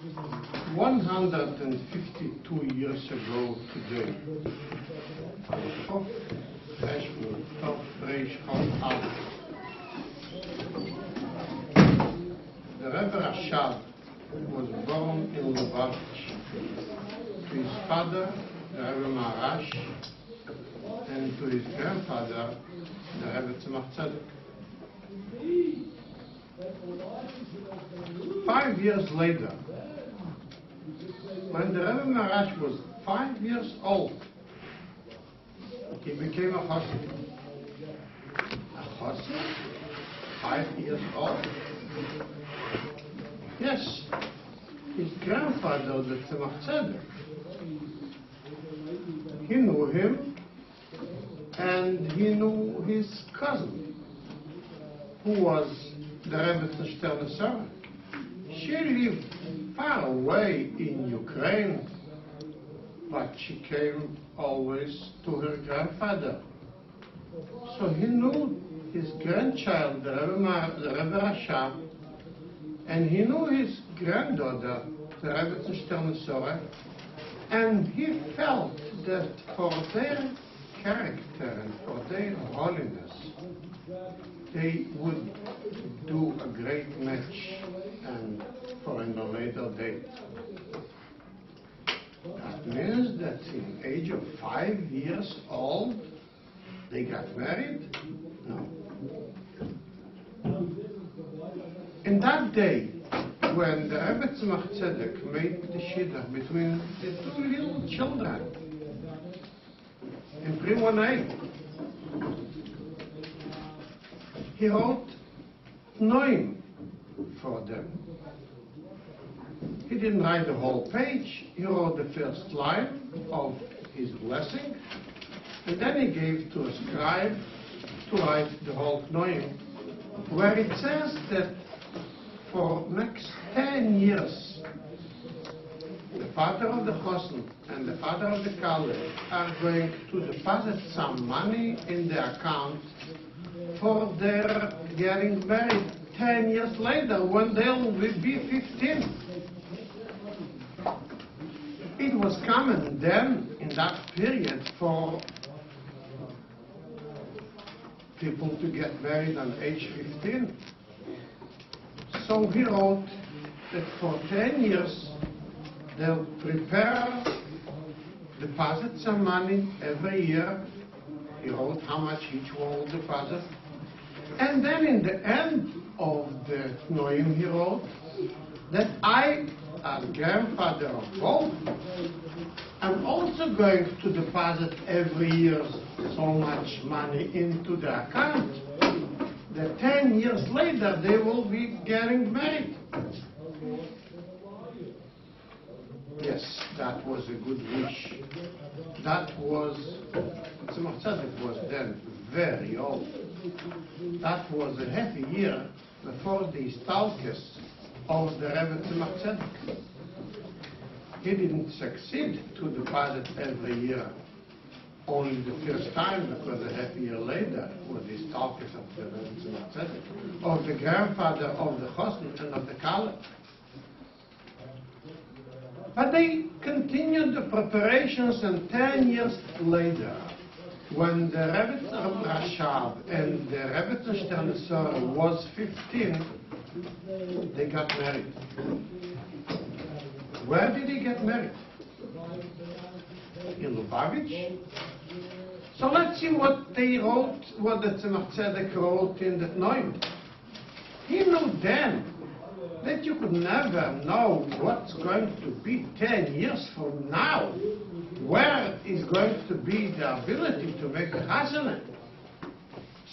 152 years ago today, the Rebbe Rashab was born in Levin to his father, the Rebbe Marash, and to his grandfather, the Rebbe Tzemach Tzedek. 5 years later, when the Rebbe Marash was 5 years old, he became a chassid. A chassid? 5 years old? Yes. His grandfather, the Tzemach Tzedek, he knew him, and he knew his cousin, who was the Rebbe Tzemach. She lived far away in Ukraine, but she came always to her grandfather. So he knew his grandchild, the Rebbe Rashab, and he knew his granddaughter, the Rebbe Tzemach, and he felt that for their character and for their holiness, they would do a great match and for in a later date. That means that in the age of 5 years old, they got married? No. In that day, when the Rebbe Tzemach Tzedek made the shidduch between the two little children in Primonei, he wrote Noim for them. He didn't write the whole page. He wrote the first line of his blessing, and then he gave to a scribe to write the whole Noim, where it says that for next 10 years, the father of the chosn and the father of the kallah are going to deposit some money in the account for their getting married 10 years later when they'll be 15. It was common then, in that period, for people to get married on age 15. So he wrote that for 10 years they'll prepare, deposit some money every year. He wrote how much each one will deposit. And then in the end of the Noim he wrote that I, as grandfather of both, I'm also going to deposit every year so much money into the account that 10 years later they will be getting married. Yes, that was a good wish. That was, Tzemach Tzedek was then very old. That was a half a year before the stalkers of the Rebbe Tzemach Tzedek. He didn't succeed to deposit every year, only the first time, because a half a year later was the stalkers of the Rebbe Tzemach Tzedek, of the grandfather of the chosn and of the kallah. But they continued the preparations, and 10 years later, when the Rebbe Rashab and the Rebbe Tzemach was 15, they got married. Where did he get married? In Lubavitch? So let's see what they wrote, what the Tzemach Tzedek wrote in the Noim. He knew then that you could never know what's going to be 10 years from now. Where is going to be the ability to make a chasana?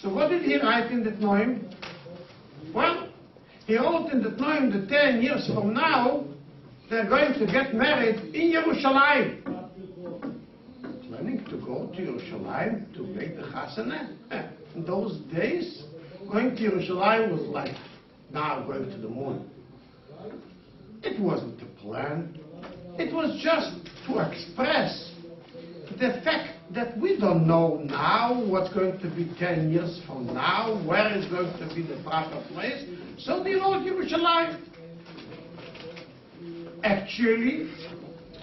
So what did he write in the Noim? Well, he wrote in the Noim that 10 years from now, they're going to get married in Yerushalayim. Planning to go to Yerushalayim to make the chasana? In those days, going to Yerushalayim was like now going to the moon. It wasn't a plan. It was just to express the fact that we don't know now what's going to be 10 years from now, where is going to be the proper place. So they wrote Yerushalayim. Actually,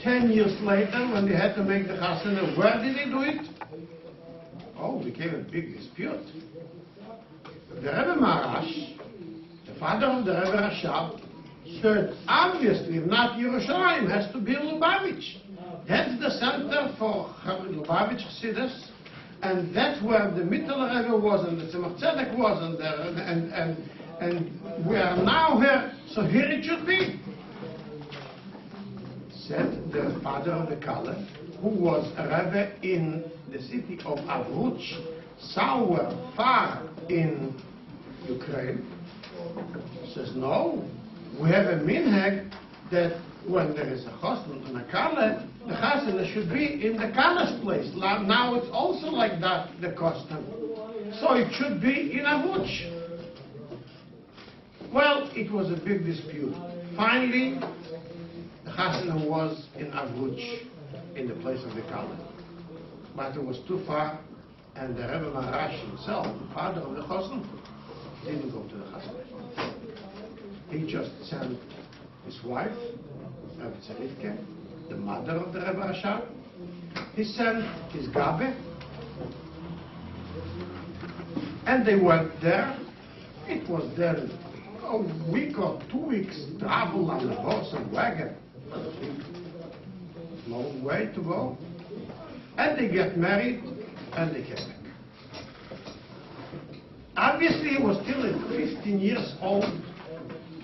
10 years later, when they had to make the chasana, where did they do it? Oh, became a big dispute. The Rebbe Marash, the father of the Rebbe Rashab, said, obviously, not Yerushalayim, has to be Lubavitch. That's the center for Lubavitch Chassidus, and that's where the Mittel Rebbe was, and the Tzemach Tzedek was, and we are now here, so here it should be. Said the father of the Caliph, who was a Rebbe in the city of Avruch, somewhere far in Ukraine, says, no, we have a minhag that when there is a chasna and a kala, the chasna should be in the kala's place. Now it's also like that, the custom. So it should be in Avruch. Well, it was a big dispute. Finally, the chasna was in Avruch, in the place of the kala. But it was too far, and the Rebbe Marash himself, the father of the chasna, didn't go to the chasna. He just sent his wife, Rebbe Tzarivke, the mother of the Rebbe Rashab. He sent his Gabe, and they went there. It was then a week or 2 weeks travel on the horse and wagon. Long way to go. And they get married, and they came back. Obviously, he was still a 15 years old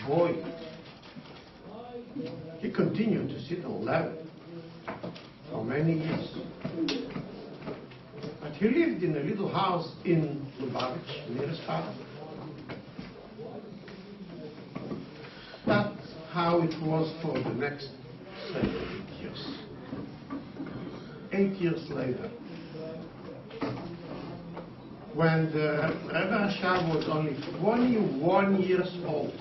boy. He continued to sit on Levin for many years. But he lived in a little house in Lubavitch, near his father. That's how it was for the next 7 or 8 years. 8 years later, when the Rebbe Rashab was only 21 years old,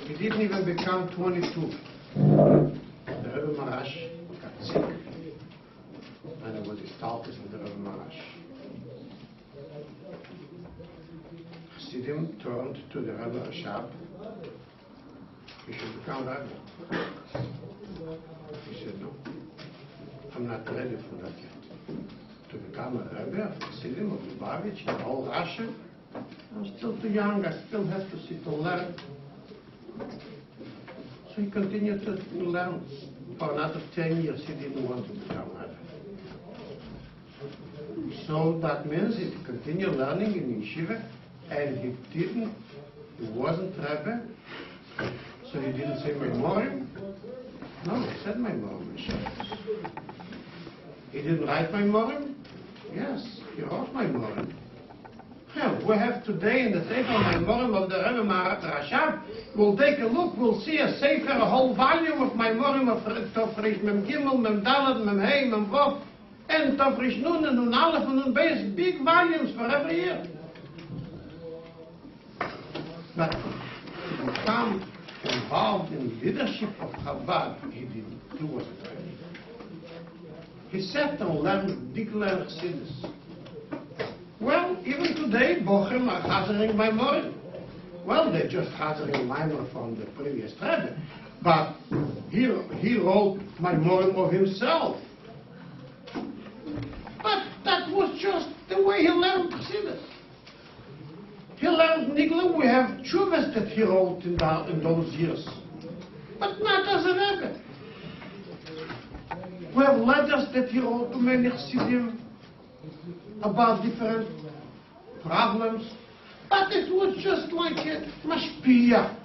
he didn't even become 22. The Rebbe Marash got sick, and it was his status with the Rebbe Marash. Chassidim turned to the Rebbe Rashab. He should become Rebbe. He said, no, I'm not ready for that yet. To become a Rebbe of Chassidim, of Lubavitch, in all Russia, I'm still too young, I still have to sit and learn. So he continued to learn. For another 10 years, he didn't want to become Rebbe. So that means he continued learning in yeshiva, and he wasn't Rebbe, so he didn't say Memoriam. No, he said Memoriam. He didn't write Memoriam? Yes, he wrote Memoriam. Well, we have today in the Sefer Memoriam of the Rebbe Rashab, we'll take a look, we'll see a Sefer, a whole volume of Memoriam of Tofrish Mem Gimel, Mem Dalad, Mem Hey, Mem Vav, and Tofrish Nun and Nun Aleph and Nun Beis, big volumes for every year. But to become involved in leadership of Chabad, he didn't. He wasn't ready. He sat and learned Dikler Chassidus. Well, even today, Bochem are chazering Maimorim. Well, they're just chazering Maimor from the previous Rebbe, but he wrote Maimorim of himself. But that was just the way he learned Chassidus. He learned Nigla. We have Chuvas that he wrote in those years, but not as a Rebbe. We have letters that he wrote to many Chassidim about different problems, but it was just like a mashpia.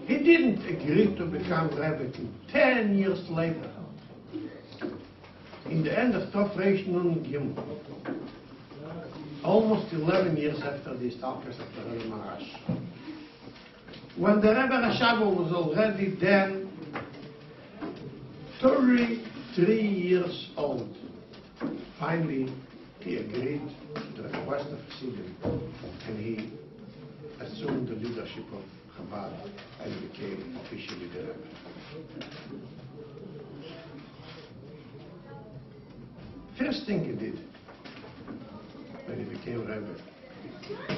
He didn't agree to become Rebbe till 10 years later, in the end of Tov Reish Nun Gimel, almost 11 years after the establishment of the Rebbe Marash. When the Rebbe Rashab was already then 33 years old, finally he agreed to the request of Chassidim, and he assumed the leadership of Chabad and became officially the Rebbe. First thing he did when he became Rebbe,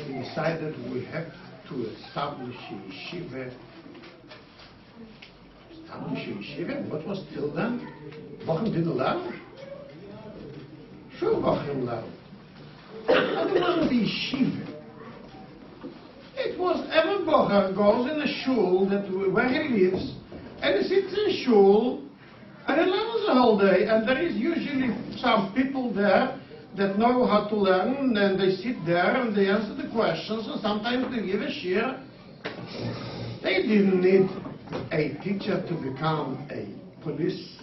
he decided we have to establish a yeshiva established a yeshiva. What was till then? Bochum didn't learn. Sure, Bochum learned. But it wasn't the yeshiva. It was every bocher goes in a shul where he lives, and he sits in shul, and he learns the whole day. And there is usually some people there that know how to learn, and they sit there and they answer the questions, and sometimes they give a shir. They didn't need a teacher to become a police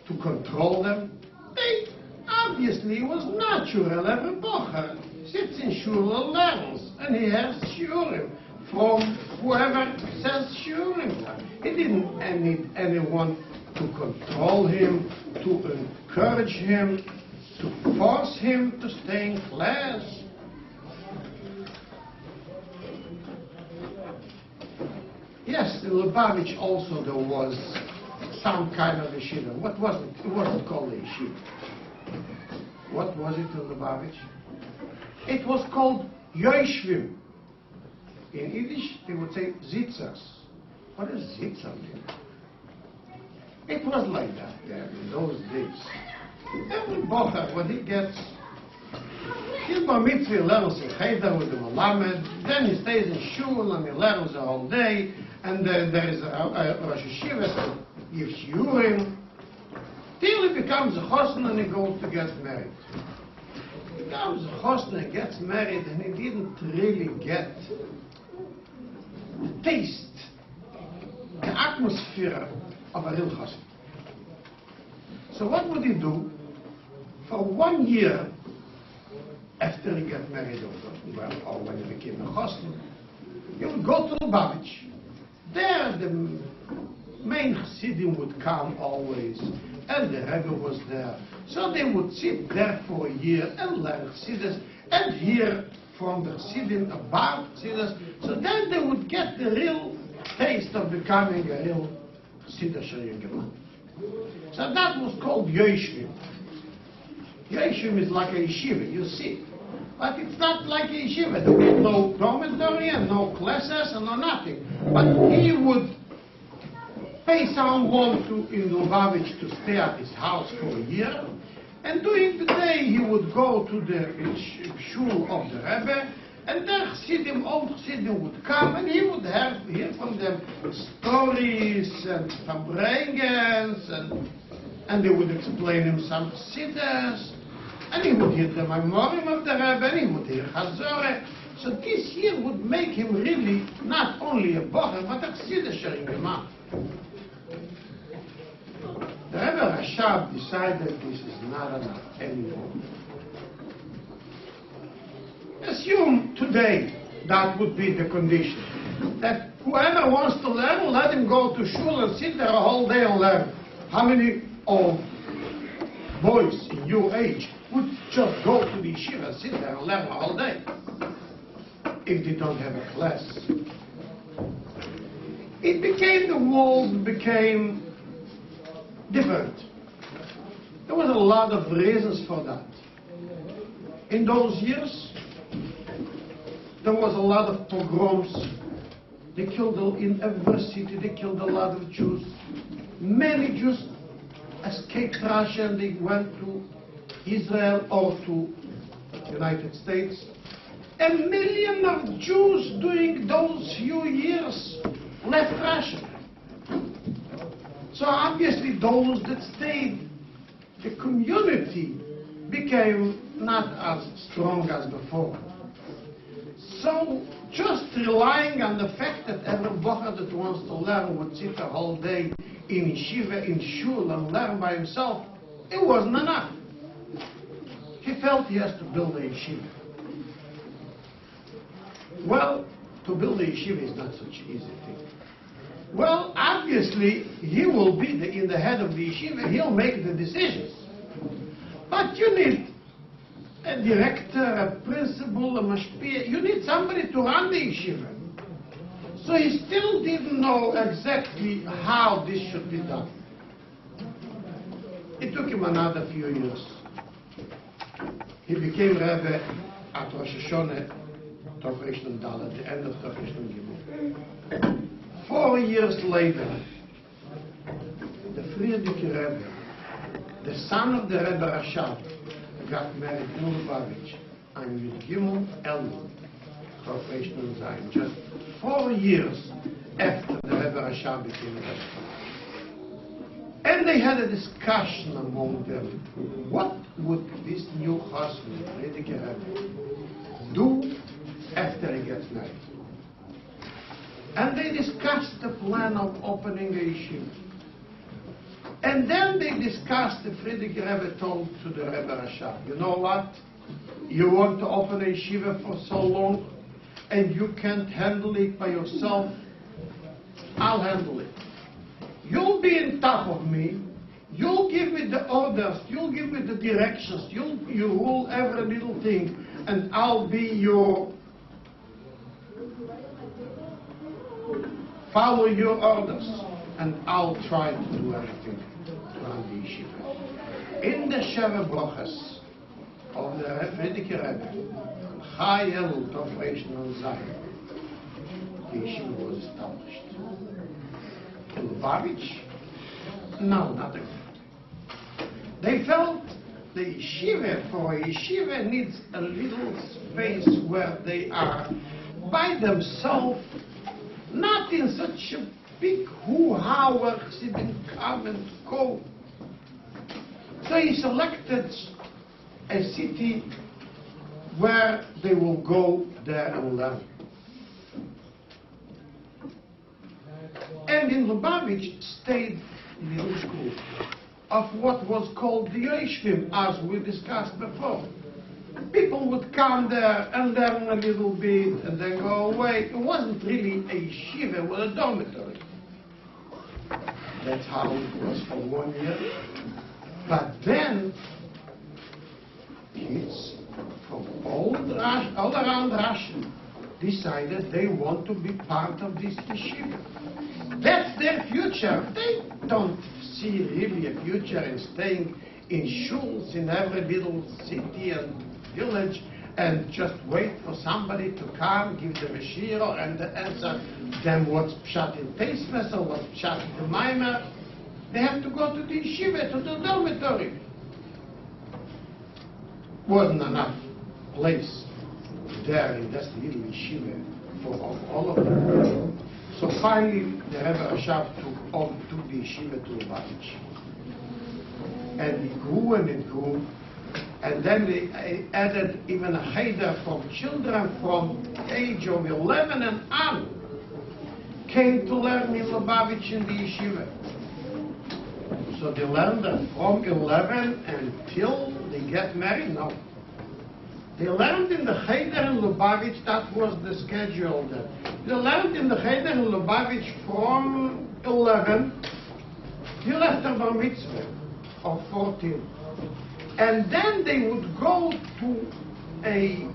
to control them. They obviously it was natural. Every bocher sits in shul and learns, and he has shiurim from whoever says shiurim. He didn't need anyone to control him, to encourage him, to force him to stay in class. Yes, in Lubavitch also there was some kind of yeshiva. What was it? It wasn't called a yeshiva. What was it in Lubavitch? It was called Yoishvim. In Yiddish, they would say zitzers. What does zitzer mean? It was like that there in those days. Every bocher, when he gets his bar mitzvah, he learns in cheder with the malamed, then he stays in shul and he learns the whole day, and there is a Rosh Yeshiva that gives shiurim, till he becomes a chosn and he goes to get married. He becomes a chosn and gets married, and he didn't really get the taste, the atmosphere of a real chosn. So what would he do? For 1 year after he got married, or when he became a chosn, he would go to Lubavitch. There the main chassidim would come always, and the Rebbe was there. So they would sit there for a year and learn chassidus and hear from the chassidim about chassidus. So then they would get the real taste of becoming a real chassidah shel Yingema. So that was called Yoishvim. Yoishvim is like a yeshiva, you see. But it's not like a yeshiva. There was no dormitory and no classes and no nothing. But he would pay someone in Lubavitch to stay at his house for a year. And during the day he would go to the shul of the Rebbe, and there Chassidim, old Chassidim would come, and he would hear from them stories and farbrengens, and they would explain him some chassidus, and he would hear the memorim of the Rebbe, and he would hear Chazoreh. So this year would make him really not only a bocher, but a chassidus shel Yingema. The Rebbe Rashab decided this is not enough anymore. Assume today that would be the condition. That whoever wants to learn, let him go to shul and sit there a whole day and learn. How many of boys in your age would just go to the yeshiva and sit there and learn a whole day if they don't have a class? The world became different. There was a lot of reasons for that. In those years, there was a lot of pogroms. They killed in every city. They killed a lot of Jews. Many Jews escaped Russia and they went to Israel or to the United States. 1 million of Jews during those few years left Russia. So obviously those that stayed, the community became not as strong as before. So just relying on the fact that every bocher that wants to learn would sit a whole day in yeshiva, in shul, and learn by himself, it wasn't enough. He felt he has to build a yeshiva. Well, to build a yeshiva is not such an easy thing. Well, obviously, he will be in the head of the yeshiva, he'll make the decisions. But you need a director, a principal, a mashpia, you need somebody to run the yeshiva. So he still didn't know exactly how this should be done. It took him another few years. He became Rebbe at Rosh Hashanah, Tov Rishon Dalet, the end of Tov Rishon Gimel. 4 years later, the Friedrich Rebbe, the son of the Rebbe Rashab, got married in Lubavitch on Yud Gimel Elul, Corporation Zion, just 4 years after the Rebbe Rashab became Rebbe. And they had a discussion among them. What would this new husband, Friedrich Rebbe, do after he gets married? And they discussed the plan of opening a yeshiva. And then they discussed, the Friedrich Rebbe told to the Rebbe Rashab, you know what? You want to open a yeshiva for so long, and you can't handle it by yourself. I'll handle it. You'll be on top of me. You'll give me the orders. You'll give me the directions. You rule every little thing, and I'll be your follow your orders, and I'll try to do everything around the yeshiva. In the Sheva Brochas of the Friedrich Rebbe, Chai Elul Corporation on Zion, the yeshiva was established. In Lubavitch? No, not again. They felt the yeshiva, for a yeshiva, needs a little space where they are by themselves, not in such a big hoo-ha where Chassidim come and go. So he selected a city where they will go there and learn. And in Lubavitch stayed little school of what was called the Yeshivim, as we discussed before. People would come there and learn a little bit and then go away. It wasn't really a yeshiva, it was a dormitory. That's how it was for 1 year. But then, kids from all around Russia decided they want to be part of this yeshiva. That's their future. They don't see really a future in staying in shuls in every little city and village and just wait for somebody to come, give them a shir and answer them what's pshat in Pesach or what's pshat in the Maimer. They have to go to the yeshiva, to the dormitory. Wasn't enough place there in this little yeshiva for all of them. So finally, the Rebbe Rashab took the yeshiva to Lubavitch. And it grew and it grew. And then they added even a cheder from children from the age of 11 and on came to learn in Lubavitch in the yeshiva. So they learned that from 11 until they get married? No. They learned in the cheder in Lubavitch, that was the schedule there. They learned in the cheder in Lubavitch from 11 till after Bar Mitzvah of 14. And then they would go to a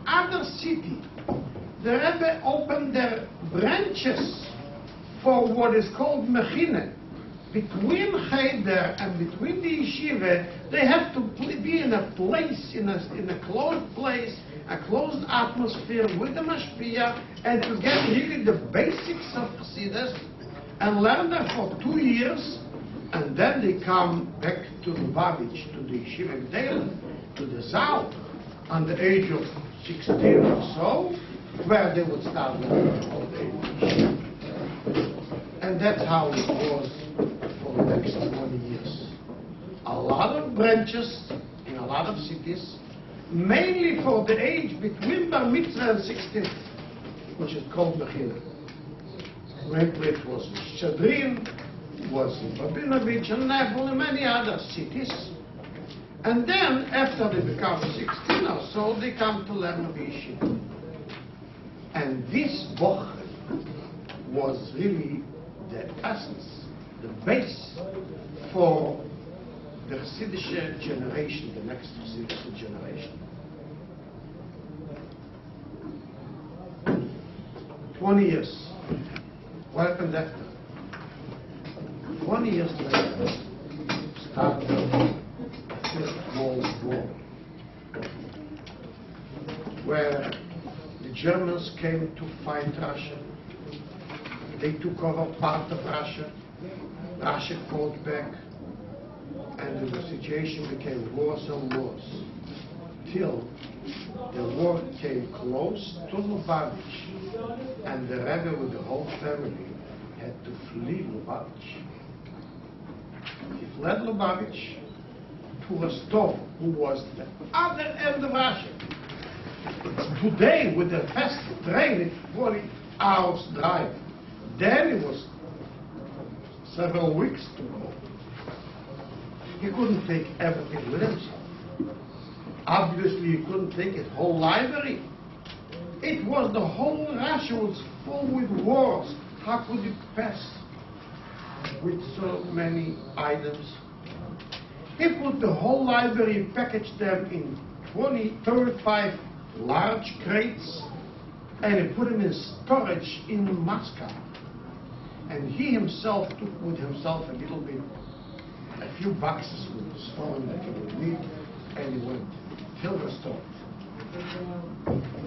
other city. The Rebbe opened their branches for what is called Mechine. Between Cheder and between the yeshiva, they have to be in a place, in a closed place, a closed atmosphere with the mashpia, and to get really the basics of Chassidus, and learn there for 2 years, and then they come back to Lubavitch, to the yeshiva in Dale, to the south, on the age of 16 or so, where they would start learning all day. And that's how it was for the next 20 years. A lot of branches in a lot of cities, mainly for the age between Bar Mitzvah and 16, which is called Mechina. Lately it was Shadrin, was in Rabinovich and Nebel and many other cities. And then, after they become 16 or so, they come to learn of yeshiva. And this boch was really the essence, the base for the Hasidic generation, the next Hasidic generation. 20 years. What happened after? 20 years later, started the First World War, where the Germans came to fight Russia. They took over part of Russia. Russia fought back, and the situation became worse and worse, till the war came close to Lubavitch, and the Rebbe with the whole family had to flee Lubavitch. He fled Lubavitch to Rostov, who was the other end of Russia. Today, with the fast train, it's 40 hours drive. Then it was several weeks to go. He couldn't take everything with himself. Obviously, he couldn't take his whole library. It was the whole Russia was full with wars. How could you pass with so many items? He put the whole library, packaged them in 35 large crates, and he put them in storage in Moscow. And he himself took with himself a little bit, a few boxes with stone that he would need, and he went till Rostov.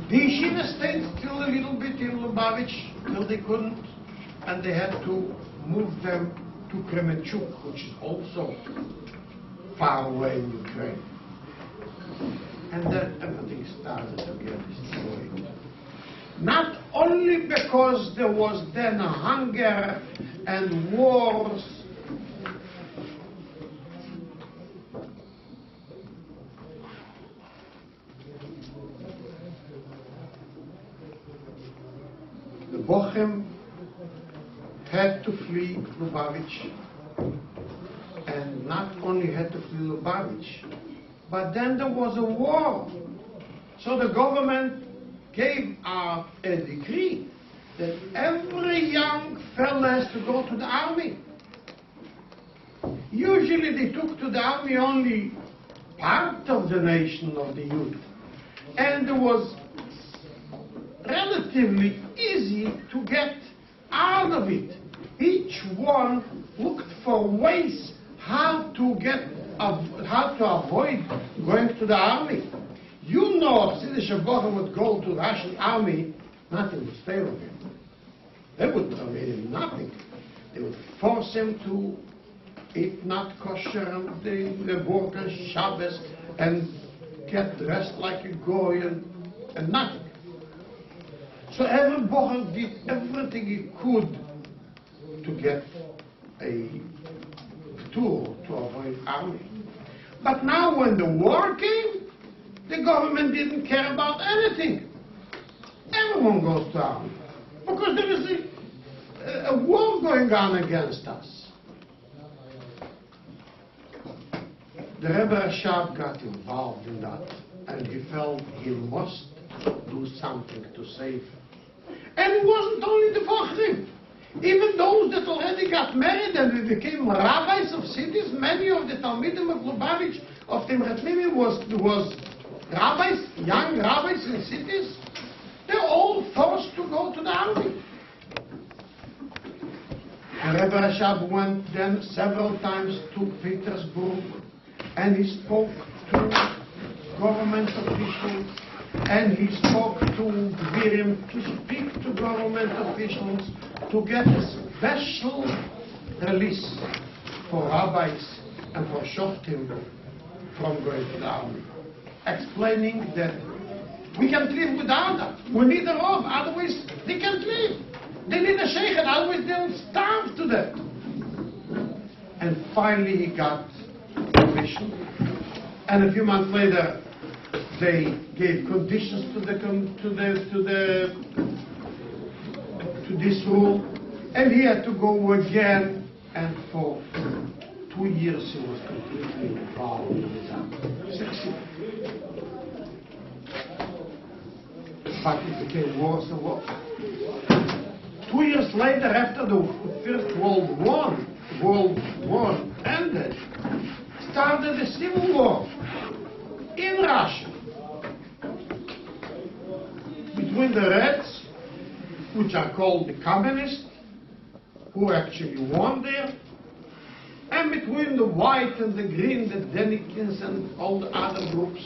The yeshiva stayed still a little bit in Lubavitch till they couldn't, and they had to move them to Kremenchuk, which is also far away in Ukraine. And then everything started again, destroyed. Not only because there was then hunger and wars, the Bochem had to flee Lubavitch, and not only had to flee Lubavitch, but then there was a war. So the government gave out a decree that every young fella has to go to the army. Usually they took to the army only part of the nation of the youth, and it was relatively easy to get out of it. Each one looked for ways how to avoid going to the army. You know, if Siddish Bochum would go to the Russian army, nothing would stay with him. They would permit him nothing. They would force him to eat not kosher and they work on Shabbos and get dressed like a goy and nothing. So every Bochum did everything he could to get a tour to avoid army. But now when the war came, the government didn't care about anything. Everyone goes to army because there is a war going on against us. The Rebbe Rashab got involved in that, and he felt he must do something to save. And it wasn't only the Fochrim. Even those that already got married and they became rabbis of cities, many of the Talmidim of Lubavitch, of Timrat Levin was rabbis, young rabbis in cities. They're all forced to go to the army. And Rebbe Rashab went then several times to Petersburg, and he spoke to government officials, and he spoke to Gvirim to speak to government officials to get a special release for rabbis and for shoftim from going to the army, explaining that we can't live without that. We need a robe, otherwise they can't live. They need a sheikh, otherwise they'll starve to death. And finally he got permission, and a few months later they gave conditions to this rule, and he had to go again, and for 2 years he was completely involved in this army. But it became worse and worse. 2 years later, after the First World War ended, started a civil war in Russia between the Reds, which are called the Communists, who actually won there, and between the White and the Green, the Denikins and all the other groups.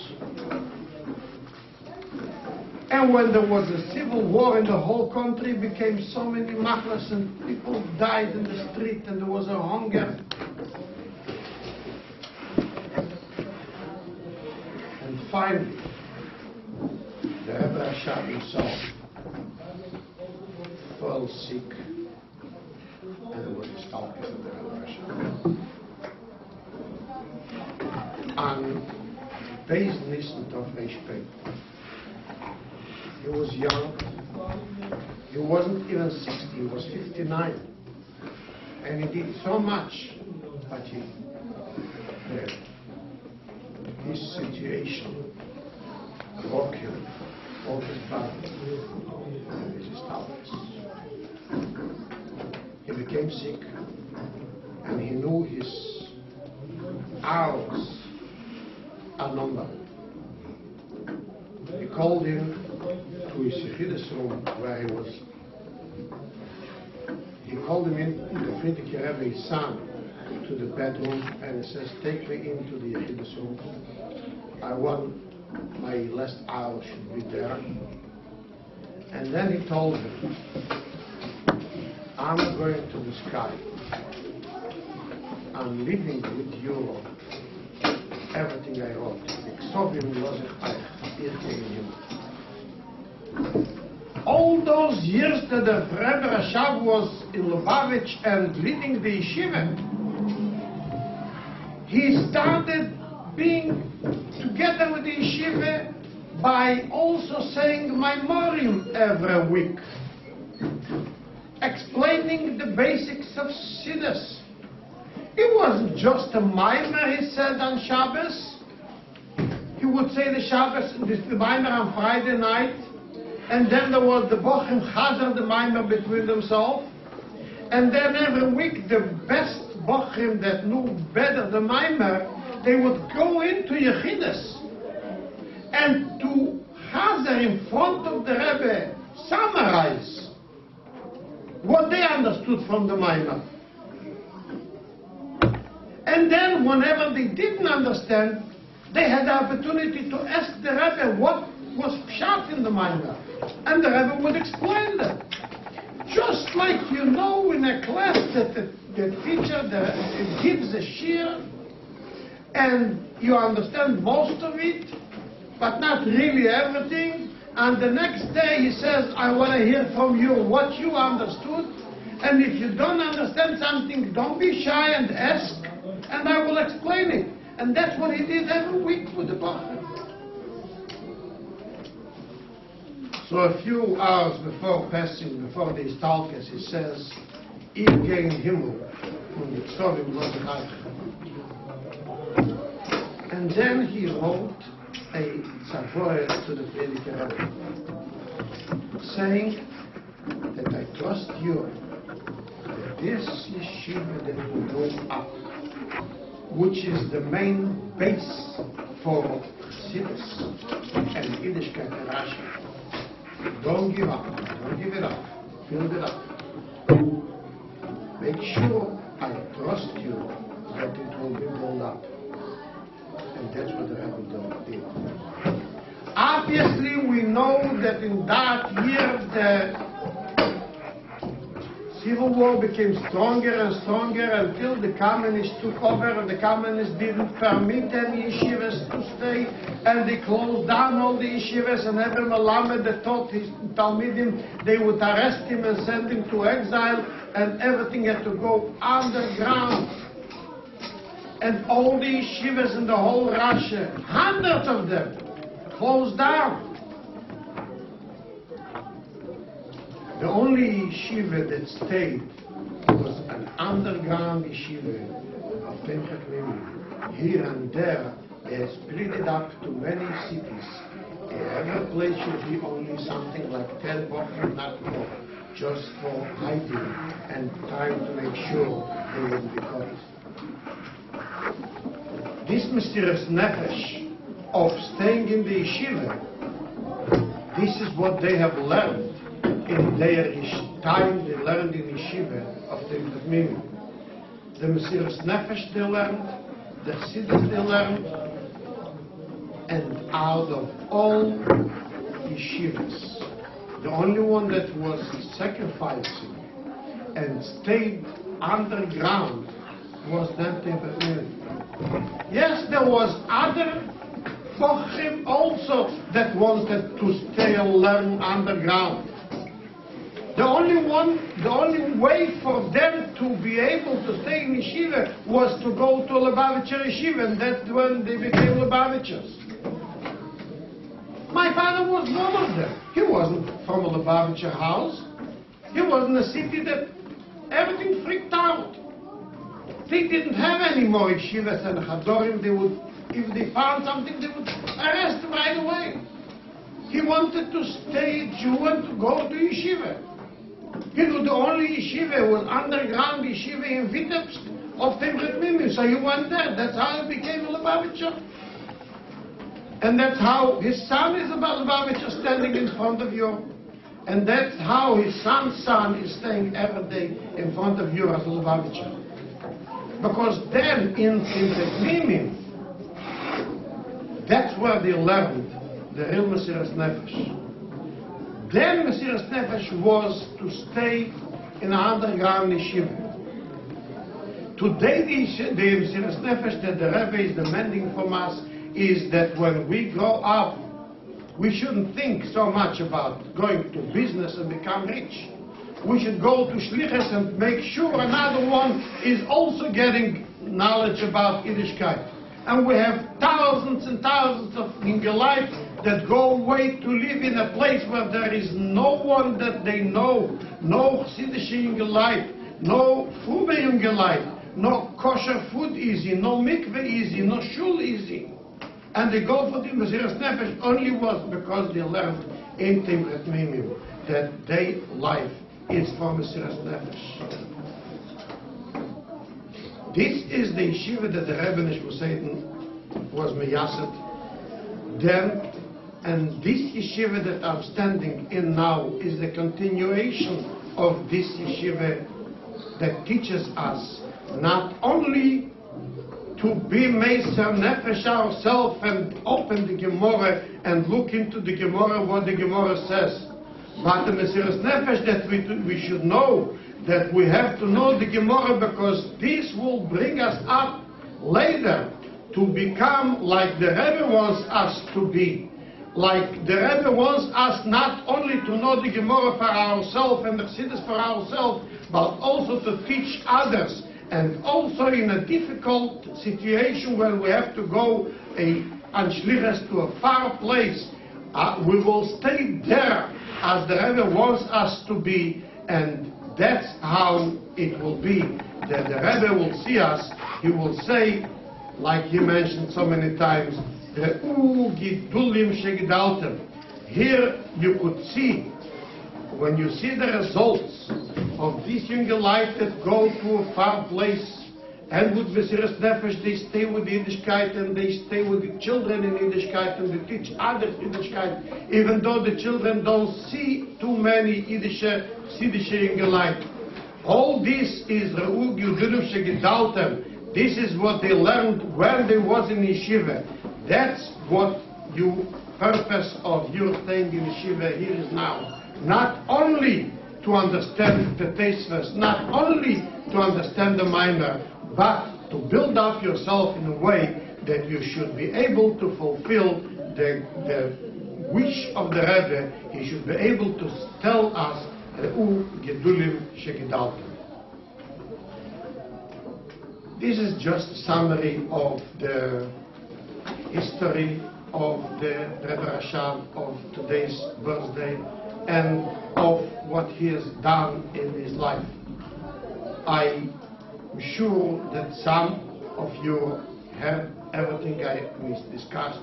And when there was a civil war in the whole country, became so many machlas and people died in the street and there was a hunger. And finally, the Rebbe Rashab himself fell sick, and it was the stalker of the Rebbe Rashab. And based listen of Rashab. He was young. He wasn't even 60, he was 59. And he did so much, but his situation broke him, broke his body, and his thoughts. He became sick, and he knew his hours are numbered. He called him to his Yechidus room where he was. He called him in the Frierdiker Rebbe, his son, to the bedroom, and he says, take me into the Yechidus room. I want my last hour should be there. And then he told him, I'm going to the sky. I'm leaving with you everything I wrote. All those years that the Rebbe Rashab was in Lubavitch and leading the yeshiva, he started being together with the yeshiva by also saying Maimorim every week, explaining the basics of Siddur. It wasn't just a Maimer, he said on Shabbos. He would say the Shabbos, the Maimer on Friday night, and then there was the Bochum Chazer, the Maimer between themselves, and then every week the best Bochum that knew better the Maimer, they would go into Yechidus and to Chazer in front of the Rebbe summarize what they understood from the Maimer. And then whenever they didn't understand, they had the opportunity to ask the Rebbe what was pshat in the Maimer. And the Rebbe would explain them. Just like you know in a class that the teacher gives a shiur and you understand most of it, but not really everything. And the next day he says, I want to hear from you what you understood. And if you don't understand something, don't be shy and ask, and I will explain it. And that's what he did every week with the Bachar. So a few hours before passing, before the Istalkes, he says, Ich gegen Himmel und die Tzovim los reichen. And then he wrote a tzavoret to the Frierdiker Rebbe, saying that I trust you that this yeshiva that we go up, which is the main base for Chassidus and Yiddishkeit and Rashab. Don't give up. Don't give it up. Build it up. Make sure I trust you that it will be built up. And that's what the Rebbe did. Obviously, we know that in that year the Civil War became stronger and stronger until the communists took over, and the communists didn't permit any yeshivas to stay, and they closed down all the yeshivas, and every Melamed that taught his Talmidim, they would arrest him and send him to exile, and everything had to go underground. And all the yeshivas in the whole Russia, hundreds of them, closed down. The only yeshiva that stayed was an underground yeshiva of Temchat Mimi. Here and there, they had split it up to many cities. Every place should be only something like 10 bochum, not more, just for hiding and trying to make sure they wouldn't be caught. This mysterious nefesh of staying in the yeshiva, this is what they have learned. In their time, they learned in yeshiva of the Mimi. The Mesiras Nefesh they learned, the Chassidus they learned, and out of all yeshivas. The only one that was sacrificing and stayed underground was that Rebbe. Yes, there was other Fochim also that wanted to stay and learn underground. The only way for them to be able to stay in yeshiva was to go to Lubavitcher yeshiva, and that's when they became Lubavitchers. My father was one of them. He wasn't from a Lubavitcher house. He was in a city that everything freaked out. They didn't have any more yeshivas and chadorim. They would, if they found something, they would arrest him right away. He wanted to stay a Jew and to go to yeshiva. He knew the only yeshiva was underground yeshiva in Vitebsk of Timrit Mimi, so he went there. That's how he became a Lubavitcher. And that's how his son is a Lubavitcher standing in front of you. And that's how his son's son is staying every day in front of you as a Lubavitcher. Because then in Timrit Mimi, that's where they learned the real Mesiras Nefesh. Then Mesiras Nefesh was to stay in an underground yeshiva. Today the Mesiras Nefesh that the Rebbe is demanding from us is that when we grow up, we shouldn't think so much about going to business and become rich. We should go to Shlichus and make sure another one is also getting knowledge about Yiddishkeit. And we have thousands and thousands of Yingelite that go away to live in a place where there is no one that they know, no Chassidish Yingelite, no Frume Yingelite, no kosher food easy, no mikveh easy, no shul easy. And they go for the Mesiras Nefesh only was because they learned in Timrit Mimim that their life is for Mesiras Nefesh. This is the yeshiva that the Rebbe was meyased then, and this yeshiva that I'm standing in now is the continuation of this yeshiva that teaches us not only to be Meiser Nefesh ourselves and open the Gemara and look into the Gemara what the Gemara says, but the Mesiras Nefesh that we should know that we have to know the Gemara because this will bring us up later to become like the Rebbe wants us to be. Like the Rebbe wants us not only to know the Gemara for ourselves and the Chassidus for ourselves, but also to teach others. And also in a difficult situation when we have to go on Shlichus to a far place, we will stay there as the Rebbe wants us to be, and that's how it will be. That the Rebbe will see us, he will say, like he mentioned so many times, here you could see, when you see the results of these young life that go to a far place, and with Mesiras Nefesh they stay with Yiddishkeit and they stay with the children in Yiddishkeit and they teach others Yiddishkeit, even though the children don't see too many Yiddish young life. All this is Re'u Yudilim Shegidaltem. This is what they learned when they was in yeshiva. That's what your purpose of your staying in yeshiva here is now. Not only to understand the Tesvos, not only to understand the Maimer, but to build up yourself in a way that you should be able to fulfill the wish of the Rebbe. He should be able to tell us Re'u Gedulim Shegidaltem. This is just a summary of the history of the Rebbe Rashab of today's birthday and of what he has done in his life. I'm sure that some of you heard everything I discussed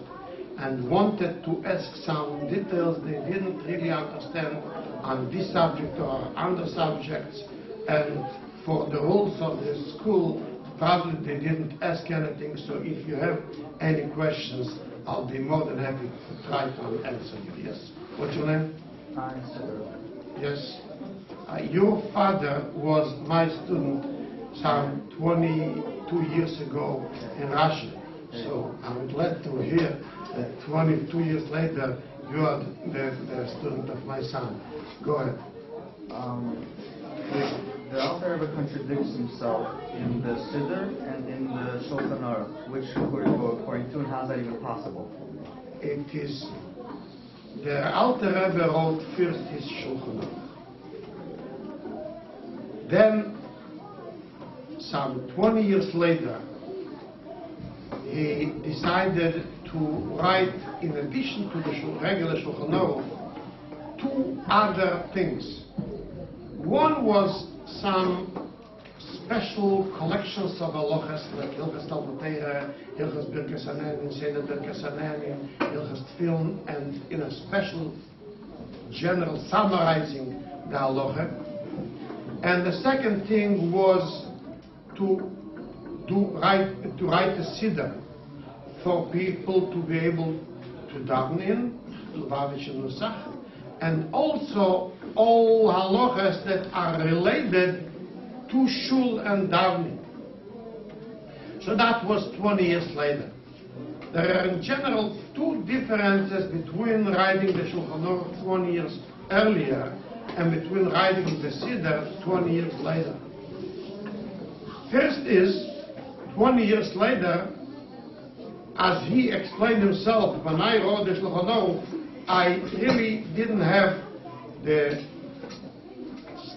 and wanted to ask some details they didn't really understand on this subject or other subjects, and for the rules of the school probably they didn't ask anything, so if you have any questions, I'll be more than happy to try to answer you. Yes. What's your name? Yes. Your father was my student some 22 years ago in Russia. So I'm glad to hear that 22 years later You are the student of my son. Go ahead. The Alter Rebbe contradicts himself in the Siddur and in the Shulchan Aruch. Which, according to him, how is that even possible? It is the Alter Rebbe wrote first his Shulchan Aruch. Then, some 20 years later, he decided to write, in addition to the regular Shulchan Aruch, two other things. One was some special collections of halachas, like Hilchas Talmud Torah, Hilchas Birkas Hanehanim, Seder Birkas Hanehanim, Hilchas Tefillin, and in a special general summarizing the halacha. And the second thing was to write a siddur for people to be able to daven in, Lubavitch and Nusach, and also all halachas that are related to shul and davening. So that was 20 years later. There are in general two differences between writing the Shulchan Aruch 20 years earlier and between writing the Siddur 20 years later. First is, 20 years later, as he explained himself, when I wrote the Shulchan Aruch, I really didn't have the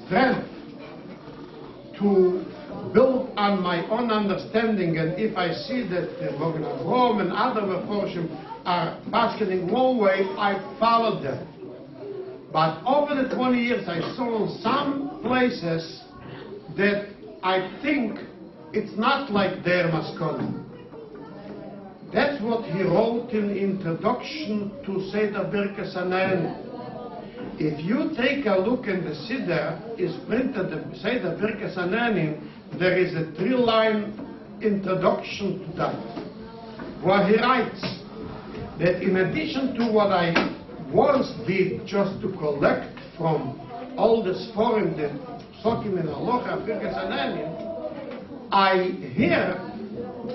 strength to build on my own understanding, and if I see that the Magen Avraham and other Meforshim are basking one way, I followed them. But over the 20 years, I saw in some places that I think it's not like their maskana. That's what he wrote in introduction to Seder Birkas Hanehanim. If you take a look in the Siddur, is printed the Seder Birkas Hanehanim, there is a 3-line introduction to that, where he writes that in addition to what I once did just to collect from all the Sforim, the Sokim and Halacha, Birkas Hanehanim, I here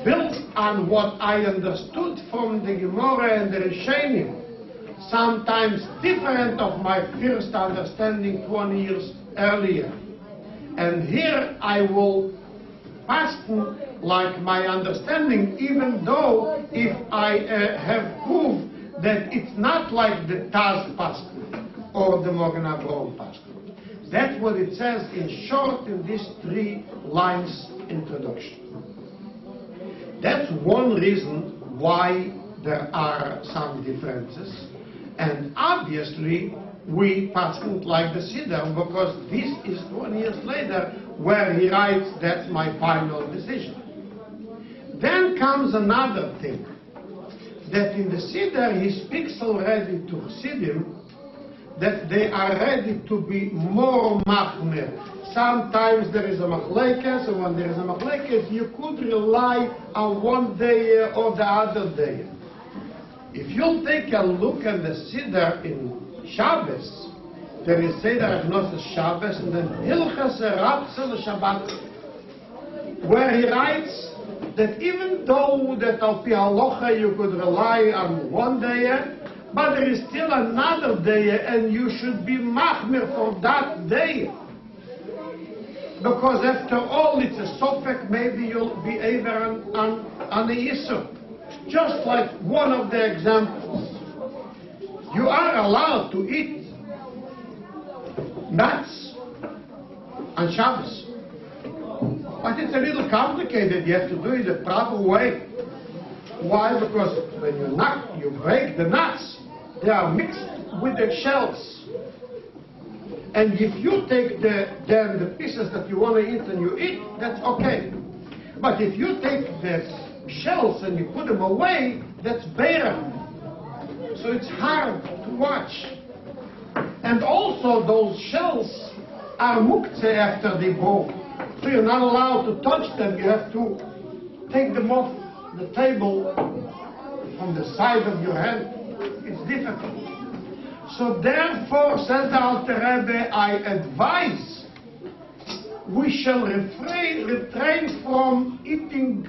built on what I understood from the Gemara and the Rishonim, sometimes different of my first understanding 20 years earlier. And here I will fasten like my understanding, even though if I have proved that it's not like the Taz Paskin or the Magen Avraham Paskin. That's what it says in short in these 3 lines introduction. That's one reason why there are some differences. And obviously, we paskin like the Siddur, because this is 20 years later where he writes, that's my final decision. Then comes another thing, that in the Siddur he speaks already to Chassidim that they are ready to be more machmer. Sometimes there is a machlekes, and when there is a machlekes, you could rely on one day or the other day. If you take a look at the Siddur in Shabbos, there is Seder Achnosos Shabbos, and then Hilchas Rapsel Shabbat, where he writes that even though that al pi halacha you could rely on one day, but there is still another day, and you should be machmir for that day. Because after all, it's a sofek, maybe you'll be over on a Yisur. Just like one of the examples. You are allowed to eat nuts on Shabbos. But it's a little complicated. You have to do it the proper way. Why? Because when you break the nuts, they are mixed with the shells. And if you take then the pieces that you want to eat and you eat, that's okay. But if you take the shells and you put them away, that's better. So it's hard to watch. And also those shells are muktzeh after they go. So you're not allowed to touch them. You have to take them off the table from the side of your hand. It's difficult. So therefore, says the Alter Rebbe, I advise we shall refrain from eating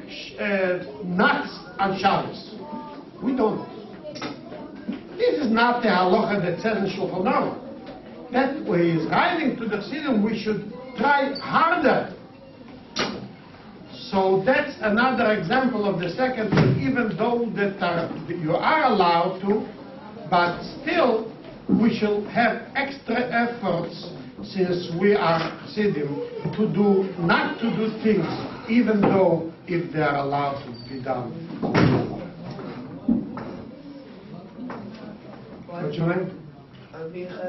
nuts on Shabbos. We don't. this is not the halacha that says in Shulchan Aruch. That way is writing to the Chassidim, we should try harder. So that's another example of the second thing, even though you are allowed to, but still we shall have extra efforts since we are Chassidim not to do things even though if they are allowed to be done. What's your name? Why did it tell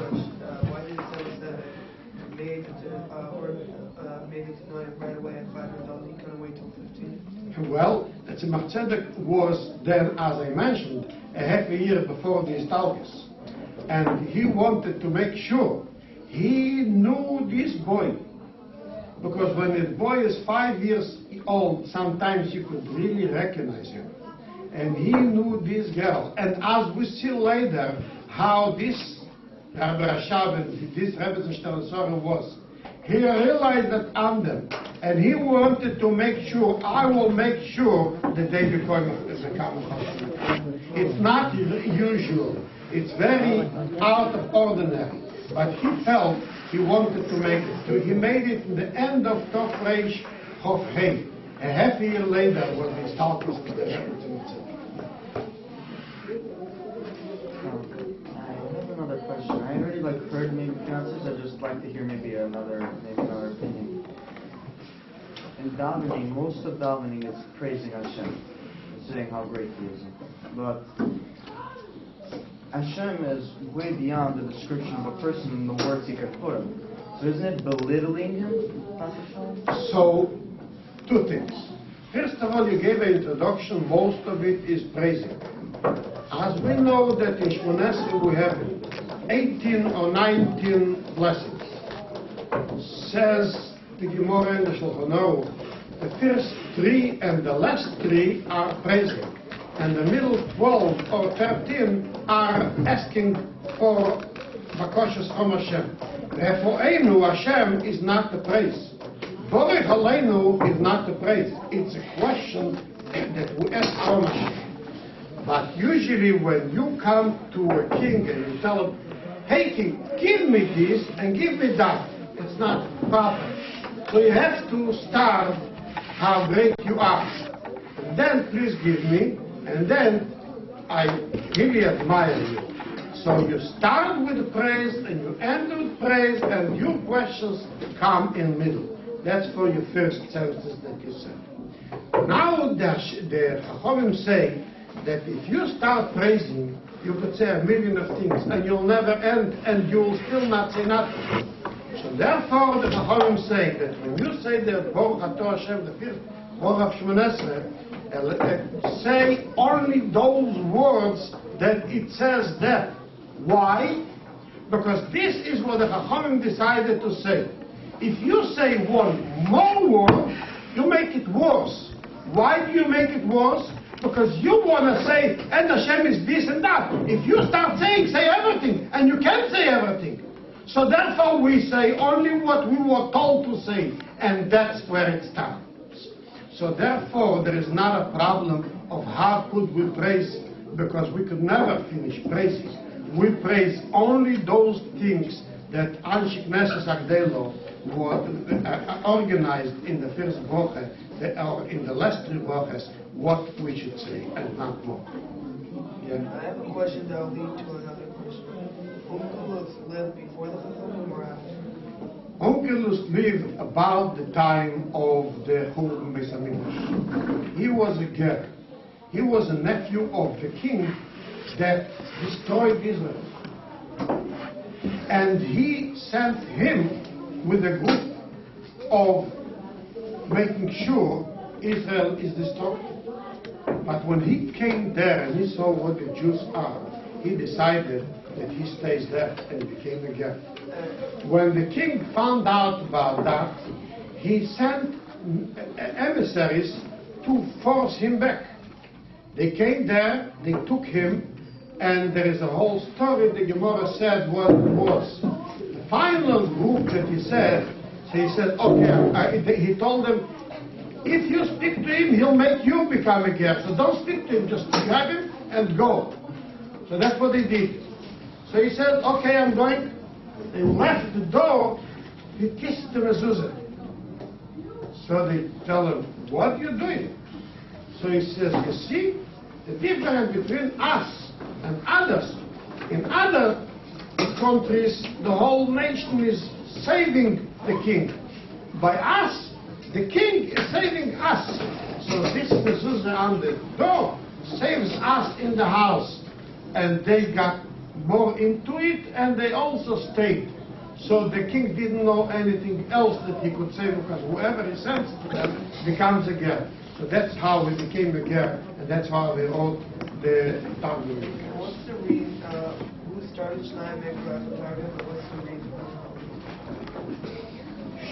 us that made it tonight right away at $500? He couldn't wait till 15. Well, the Tzemach Tzedek was then, as I mentioned, a half a year before the Istalkes. And he wanted to make sure he knew this boy. Because when a boy is 5 years old, sometimes you could really recognize him. And he knew this girl. And as we see later, how this Rabbi Rashab and this Rebbe was, he realized that I'm them. And he wanted to make sure, I will make sure that they become Chashudim. It's not usual. It's very out of ordinary. But he felt he wanted to make it. So he made it in the end of Tov Reish Chof Hei. A half a year later, when they started with the Rebbe. Another question. I already heard maybe answers. I'd just like to hear maybe another opinion. In davening, most of davening is praising Hashem, saying how great He is. But Hashem is way beyond the description of a person and the words He could put him. So isn't it belittling Him? So, two things. First of all, you gave an introduction. Most of it is praising. As we know that in Shmonesri we have 18 or 19 blessings. Says the Gemara in the Shulchan Aruch, the first 3 and the last 3 are praising, and the middle 12 or 13 are asking for bakoshes from Hashem. Therefore, Einu, Hashem is not the praise. Borech Aleinu is not the praise. It's a question that we ask from Hashem. But usually when you come to a king and you tell him, hey king, give me this and give me that, it's not proper. So you have to start how great you are. And then please give me, and then I really admire you. So you start with praise and you end with praise, and your questions come in middle. That's for your first sentences that you said. Now the Chachamim say that if you start praising, you could say a million of things, and you'll never end, and you'll still not say nothing. So therefore, the Chachamim say that when you say the Baruch Atah Hashem, the first Baruch Shmonesre, say only those words that it says there. Why? Because this is what the Chachamim decided to say. If you say one more word, you make it worse. Why do you make it worse? Because you want to say, and Hashem is this and that. If you start saying, say everything, and you can't say everything. So therefore we say only what we were told to say, and that's where it starts. So therefore there is not a problem of how could we praise, because we could never finish praising. We praise only those things that Anshik Nesses Agdelo were organized in the first Broche, or in the last 3 Broches, what we should say, and not more. Yeah. I have a question that will lead to another question. Onkelos lived before the Chachamim or after? Onkelos lived about the time of the Churban Beis Hamikdash. He was a ger. He was a nephew of the king that destroyed Israel. And he sent him with a group of making sure Israel is destroyed. But when he came there and he saw what the Jews are, he decided that he stays there and became a ger. When the king found out about that, he sent emissaries to force him back. They came there, they took him, and there is a whole story. The Gemara said what it was. The final group that he said, okay, he told them, If you speak to him, he'll make you become a ger. So don't speak to him, just grab him and go. So that's what they did. So he said, okay, I'm going. They left the door, he kissed the mezuzah. So they tell him, what are you doing? So he says, you see, the difference between us and others. In other countries, the whole nation is saving the king. By us, the king is saving us. So this mezuzah on the door saves us in the house. And they got more into it, and they also stayed. So the king didn't know anything else that he could say, because whoever he sends to them becomes a ger. So that's how he became a ger, and that's how they wrote the Talmud. What's the reason? Who started Shnai Mikra Targum? What's the reason?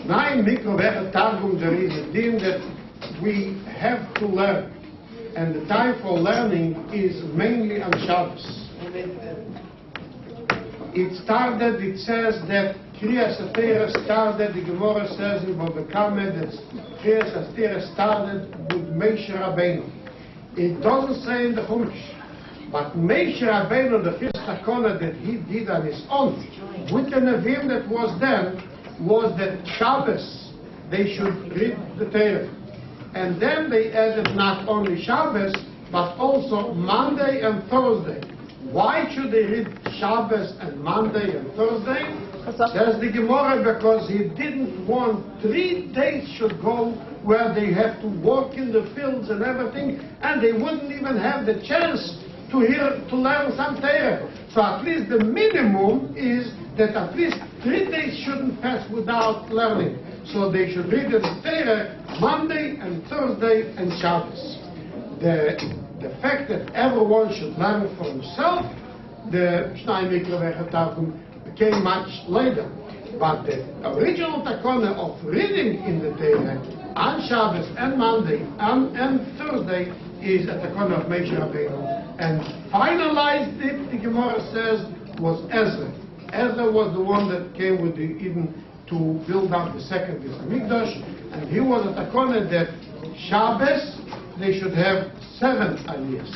Shnai Mikra Targum, there is a thing that we have to learn, and the time for learning is mainly on Shabbos. It started, it says that Kriyas Atera started, the Gemara says in Bava Kama that Kriyas Atera started with Moshe Rabbeinu. It doesn't say in the Chumash, but Moshe Rabbeinu, the first takana that he did on his own, with the Nevi'im that was then, was that Shabbos, they should read the Torah. And then they added not only Shabbos, but also Monday and Thursday. Why should they read Shabbos and Monday and Thursday? Says the Gemara, because he didn't want 3 days should go where they have to walk in the fields and everything, and they wouldn't even have the chance to learn some Torah. So at least the minimum is that at least 3 days shouldn't pass without learning. So they should read the Torah Monday and Thursday and Shabbos. The fact that everyone should learn for himself, the Shnai Mikra Targum came much later. But the original takana of reading in the Torah on Shabbos and Monday and Thursday is a takana of Moshe Rabbeinu. And finalized it, the Gemara says, was Ezra. Ezra was the one that came with the Eden to build up the second Beis Hamikdash, and he was a takana that Shabbos they should have 7 aliyahs.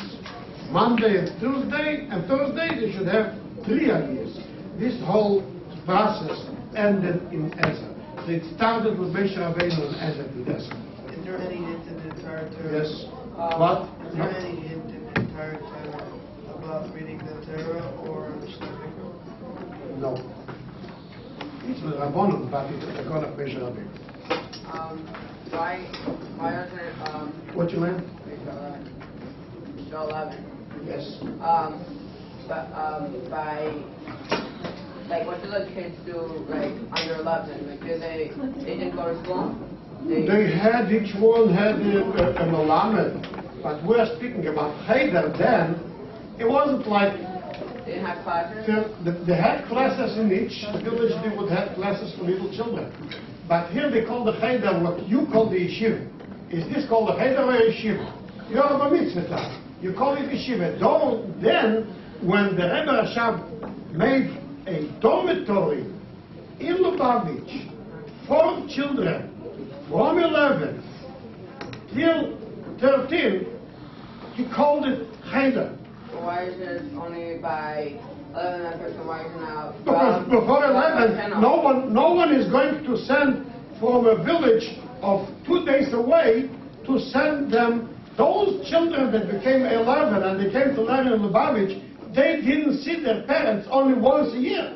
Monday and Thursday they should have 3 aliyahs. This whole process ended in Ezra. So it started with Moshe Rabbeinu and Ezra did Ezra. Is there any hint in the entire Torah? Yes. What? Is there any hint in the entire Torah about reading the Torah or the Shnai Mikra? No. It's the Rabbanon, but it's the God of Moshe Rabbeinu. Why doesn't it, What you learn? Shalom? Yes. But what do the kids do, under 11? They didn't go to school? They had, each one had a melamed, but we're speaking about Cheder then. It wasn't like They didn't have classes? they had classes in each village. They would have classes for little children. But here they call the Cheder what you call the yeshiva. Is this called a Cheder or a yeshiva? You're a mitzvah. You call it yeshiva. Then, when the Rebbe Rashab made a dormitory in Lubavitch for children from 11 till 13, he called it Cheder. Why is it only by 11 and 13? Why is it now? Because before 11, no one is going to send from a village of 2 days away to send them. Those children that became 11 and they came to learn in Lubavitch, they didn't see their parents only once a year.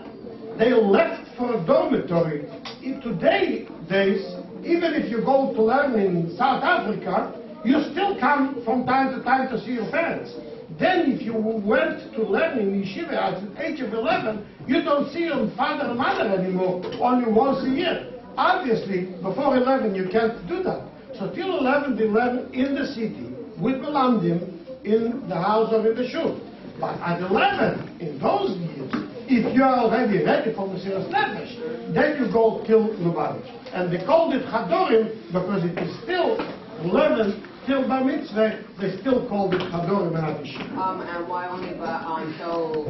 They left for a dormitory. In today's days, even if you go to learn in South Africa, you still come from time to time to see your parents. Then if you went to learn in yeshiva at the age of 11, you don't see your father and mother anymore, only once a year. Obviously, before 11 you can't do that. So till 11, they learn in the city, with Melamdim, in the house or in the shul. But at 11, in those years, if you are already ready for Mesiras Nefesh, then you go till Lubavitch. And they called it Chadorim because it is still 11 till Bar Mitzvah, they still called it Chadorim and Abishim. And why only until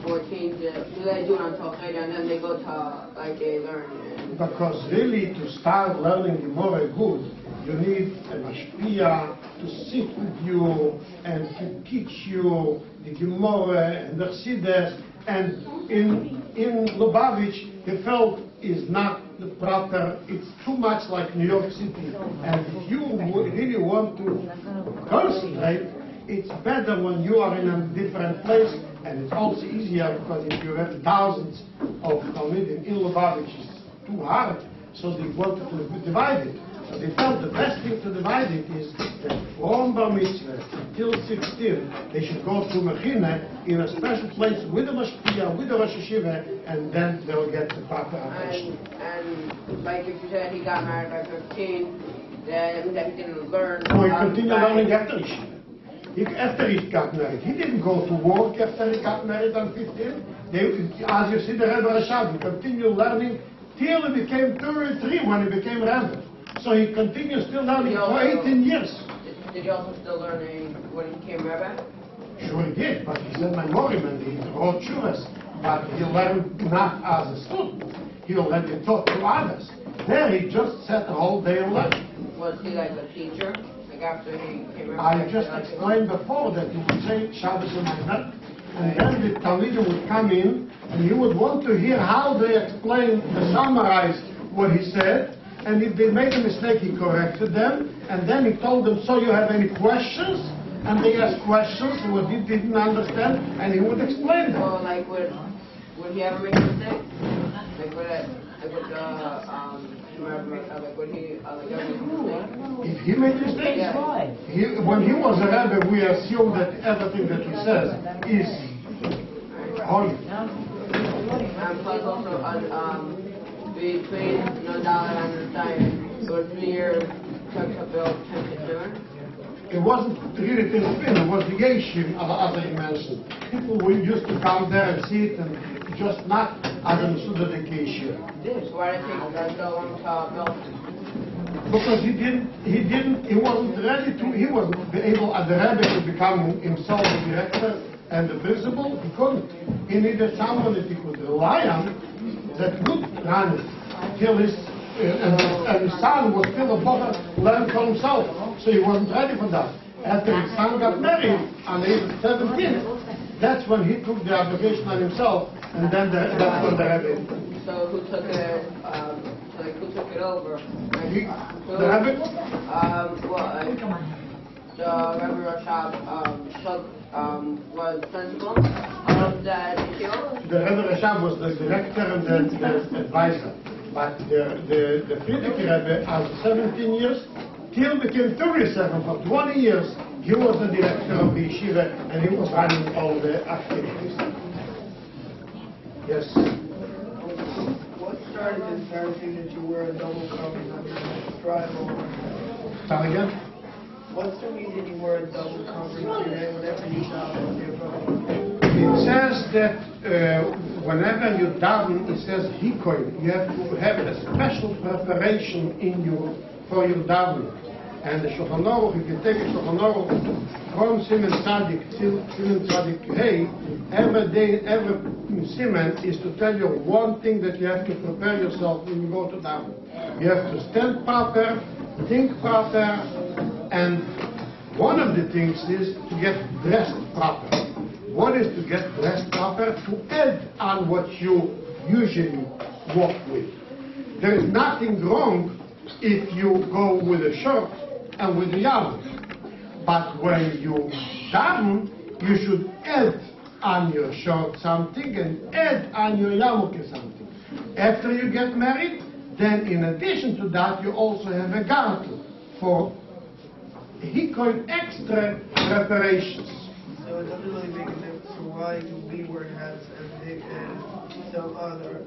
14? Do they do it until Cheder and then they go to, they learn? Because really to start learning Gemara good, you need a mashpia to sit with you and to teach you the Gemara and the Chassidus. And in Lubavitch, he felt is not the proper, it's too much like New York City. And if you really want to concentrate, it's better when you are in a different place, and it's also easier because if you have thousands of Talmidim in Lubavitch, it's too hard, so they wanted to divide it. So they felt the best thing to divide it is that from Bar Mitzvah till 16, they should go to Mechina in a special place with the Mashpia, with the Rosh Hashiva, and then they'll get the proper attention. And like if you said he got married by 15, then that he didn't learn. No, he continued learning after Yeshiva. After he got married. He didn't go to work after he got married on 15. As you see the Rebbe Rashab, he continued learning till he became 33 when he became Rebbe. So he continued still learning for 18 years. Did he also still learn when he became Rebbe? Sure he did, but he's a memorim and he wrote shuvas. But he learned not as a student. He already taught to others. There he just sat the whole day and learned. Was he like a teacher? Like after he came Rebbe? I just explained before that he would say Shabbos in my work, and then the Talmidim would come in and he would want to hear how they explain, summarize what he said. And if they made a mistake, he corrected them. And then he told them, so you have any questions? And they asked questions, what he didn't understand, and he would explain them. Well, like, would he ever make a mistake? Like, would he ever make a mistake? If he made mistakes, when he was a Rebbe, we assume that everything that he says is holy. And plus also, between Nadal and Stein, for 3 years, Chuck built 10 It wasn't really Tispin, it was the Yeshim, as I mentioned. People used to come there and see it, and just not as a Suda de Yeshim. So why did it take so long to build? Because he wasn't ready to, he wasn't able as the Rebbe to become himself the director and the principal. He couldn't. He needed someone that he could rely on, that would run it till his son was still a boy, learn for himself. So he wasn't ready for that. After his son got married on the age of 17, that's when he took the obligation on himself, and then that's when the Rebbe. So who took it? Who took it over? The Rebbe? The Rebbe Rashab was principal of that yeshiva? The Rebbe Rashab was the director and the advisor. But the Frierdiker Rebbe, after 17 years, till became 37, for 20 years, he was the director of the yeshiva and he was running all the activities. Yes? What started this entire thing that you wear a double covering on your drive over? Come again? What's the reason you wear a double covering on your head whenever you travel on your road? It says that whenever you daven, it says hikoy. You have to have a special preparation for your davening. And the Shulchan Aruch, if you take a Shulchan Aruch from Siman Tzadik till Siman Tzadik Hey, every day, every Siman is to tell you one thing that you have to prepare yourself when you go to daven. You have to stand proper, think proper, and one of the things is to get dressed proper. One is to get dressed proper to add on what you usually walk with. There is nothing wrong if you go with a shirt and with a yarmulke. But when you daven, you should add on your shirt something and add on your yarmulke something. After you get married, then in addition to that, you also have a garter for hikoy extra preparations. So it doesn't really make a difference for why you be wearing hats and some other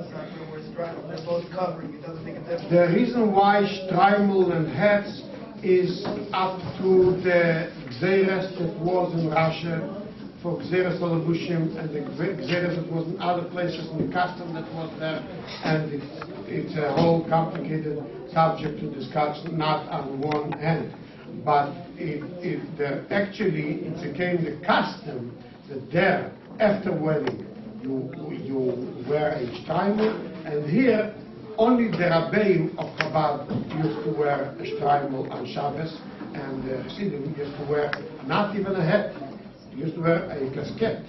soccer wears straddle. They're both covering. It doesn't make a difference. The reason why straimel and hats is up to the Gzeres that was in Russia for Gzeres Olabushim and the Gzeres that was in other places and the custom that was there, and it's a whole complicated subject to discuss, not on one hand. But actually it became the custom that there, after wedding, you wear a straimel, and here only the Rabbi of Chabad used to wear a shtreimel on Shabbos, and the Chassidim used to wear not even a hat. They used to wear a casquette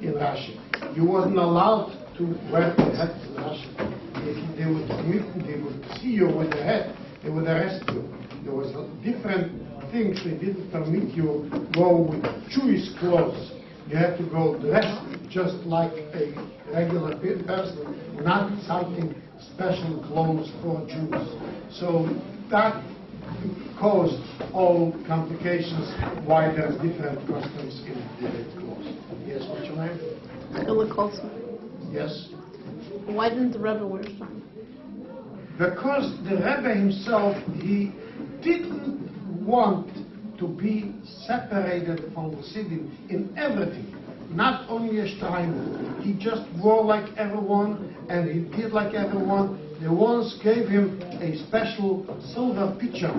in Rashi. You wasn't allowed to wear a hat in Rashi. If they would see you with a hat, they would arrest you. There was different things. They didn't permit you go with Jewish clothes. You had to go dressed just like a regular person, not something special clothes for Jews. So that caused all complications why there's different customs in the clothes. Yes, what's your name? Philip Colson. Yes? Why didn't the Rebbe wear shine? Because the Rebbe himself, he didn't want to be separated from the Chassidim in everything, not only a shtreimel. He just wore like everyone, and he did like everyone. They once gave him a special silver pitcher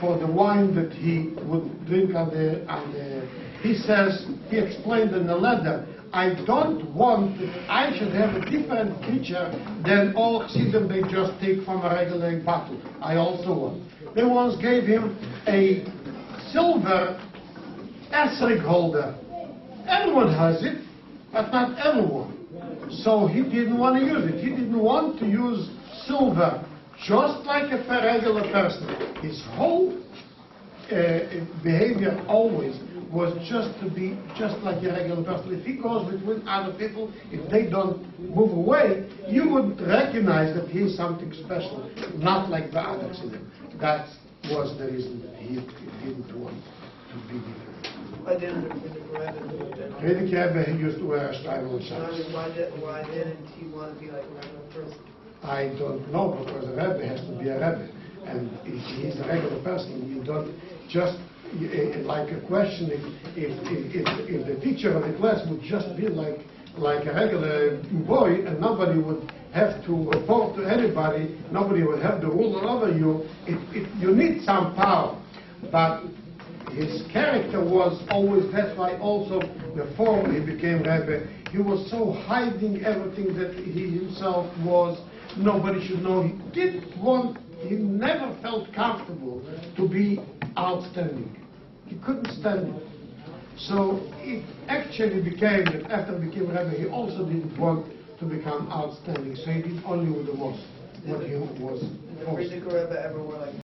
for the wine that he would drink on the he says, he explained in the letter, I don't want that I should have a different pitcher than all Chassidim they just take from a regular bottle. I also want. They once gave him a silver esrig holder. Everyone has it, but not everyone. So he didn't want to use it. He didn't want to use silver, just like a regular person. His whole behavior always was just to be just like a regular person. If he goes between other people, if they don't move away, you would recognize that he's something special, not like the others in him. That was the reason that he didn't want to be different. Why didn't the Rebbe? Friedrich Rebbe, he used to wear a shtreimel on I Shabbos. mean, why didn't he want to be like a regular person? I don't know, because a Rebbe has to be a Rebbe. And if he's a regular person, you don't just, like a question, if the teacher of the class would just be like a regular boy, and nobody would have to report to anybody, nobody would have the ruler over you, you need some power. But his character was always, that's why also before he became Rebbe, he was so hiding everything that he himself was. Nobody should know. He never felt comfortable to be outstanding. He couldn't stand it. So it actually became that after he became Rebbe, he also didn't want to become outstanding. So he did only with the most, what he was Did the forced. Friedrich Rebbe ever wear like